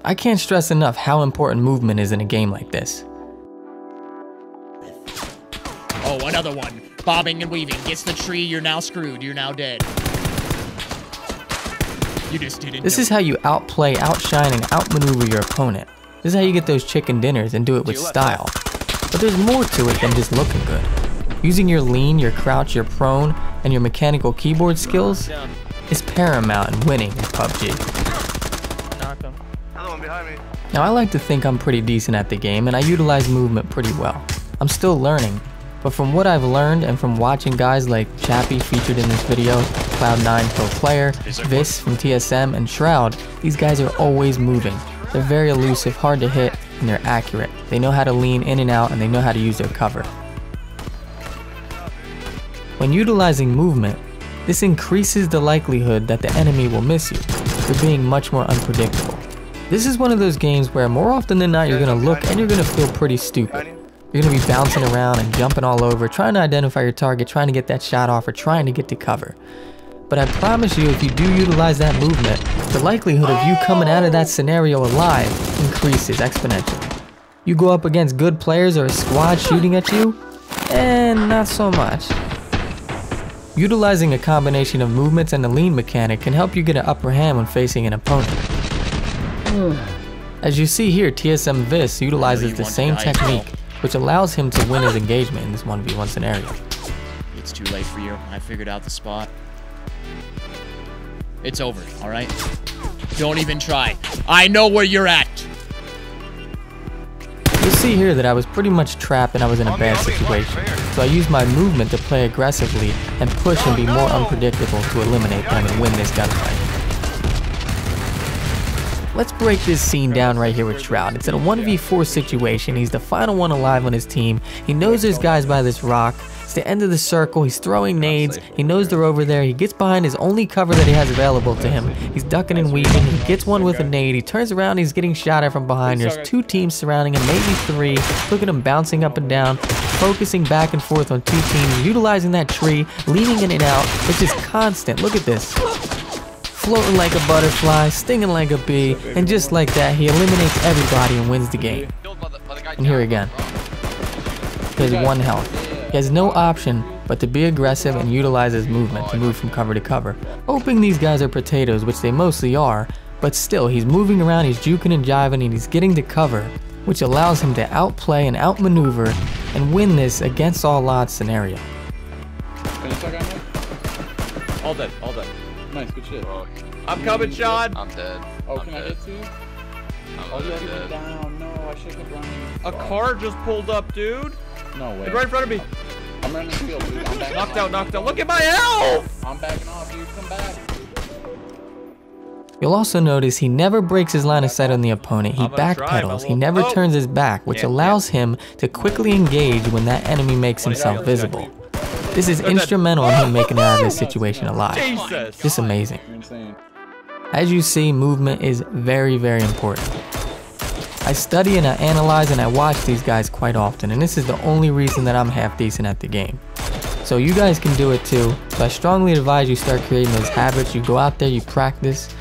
I can't stress enough how important movement is in a game like this. Oh, another one. Bobbing and weaving. Gets the tree, you're now screwed. You're now dead. You just didn't This know. is how you outplay, outshine, and outmaneuver your opponent. This is how you get those chicken dinners and do it with style. But there's more to it than just looking good. Using your lean, your crouch, your prone, and your mechanical keyboard skills is paramount in winning in PUBG. Knocked him. Another one behind me. Now I like to think I'm pretty decent at the game and I utilize movement pretty well. I'm still learning, but from what I've learned and from watching guys like Chappie featured in this video, Cloud9 Pro Player, Viss from TSM, and Shroud, these guys are always moving. They're very elusive, hard to hit, and they're accurate. They know how to lean in and out and they know how to use their cover. When utilizing movement, this increases the likelihood that the enemy will miss you for being much more unpredictable. This is one of those games where more often than not you're going to look and you're going to feel pretty stupid. You're going to be bouncing around and jumping all over, trying to identify your target, trying to get that shot off, or trying to get to cover. But I promise you, if you do utilize that movement, the likelihood of you coming out of that scenario alive increases exponentially. You go up against good players or a squad shooting at you, and not so much. Utilizing a combination of movements and the lean mechanic can help you get an upper hand when facing an opponent. As you see here, TSM Viss utilizes the same technique, which allows him to win his engagement in this 1v1 scenario. It's too late for you. I figured out the spot. It's over, alright? Don't even try. I know where you're at! You'll see here that I was pretty much trapped and I was in a bad situation. So I used my movement to play aggressively and push and be more unpredictable to eliminate them and win this gunfight. Let's break this scene down right here with Shroud. It's in a 1v4 situation. He's the final one alive on his team. He knows there's guys by this rock. It's the end of the circle. He's throwing nades. He knows they're over there. He gets behind his only cover that he has available to him. He's ducking and weaving. He gets one with a nade. He turns around. He's getting shot at from behind. There's two teams surrounding him, maybe three. Look at him bouncing up and down, focusing back and forth on two teams, utilizing that tree, leaning in and out. It's just constant. Look at this. Floating like a butterfly, stinging like a bee, and just like that, he eliminates everybody and wins the game. And here again. He has 1 health. He has no option but to be aggressive and utilize his movement to move from cover to cover. Hoping these guys are potatoes, which they mostly are, but still, he's moving around, he's juking and jiving, and he's getting to cover, which allows him to outplay and outmaneuver and win this against all odds scenario. All dead, all dead. Nice, good shit. I'm coming, Sean! I'm dead. Oh, can I get to you? Oh, you have to get down. No, I should have running. A car just pulled up, dude. No way. Right in front of me. I'm running the field, dude. I'm backing knocked out, knocked out. Look at my health! I'm backing off, dude. Come back. You'll also notice he never breaks his line of sight on the opponent. He backpedals. He never turns his back, which allows him to quickly engage when that enemy makes himself visible. This is instrumental in him making it out of this situation alive. Just amazing. As you see, movement is very, very important. I study and I analyze and I watch these guys quite often, and this is the only reason that I'm half decent at the game. So you guys can do it too. So I strongly advise you start creating those habits. You go out there, you practice.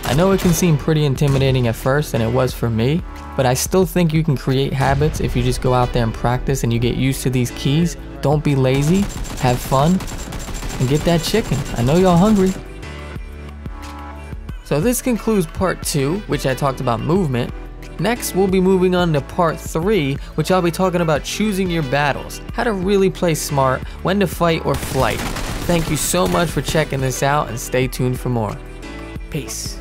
I know it can seem pretty intimidating at first, and it was for me, but I still think you can create habits if you just go out there and practice and you get used to these keys. Don't be lazy, have fun, and get that chicken. I know y'all hungry. So this concludes part 2, which I talked about movement. Next, we'll be moving on to part 3, which I'll be talking about choosing your battles, how to really play smart, when to fight or flight. Thank you so much for checking this out, and stay tuned for more. Peace.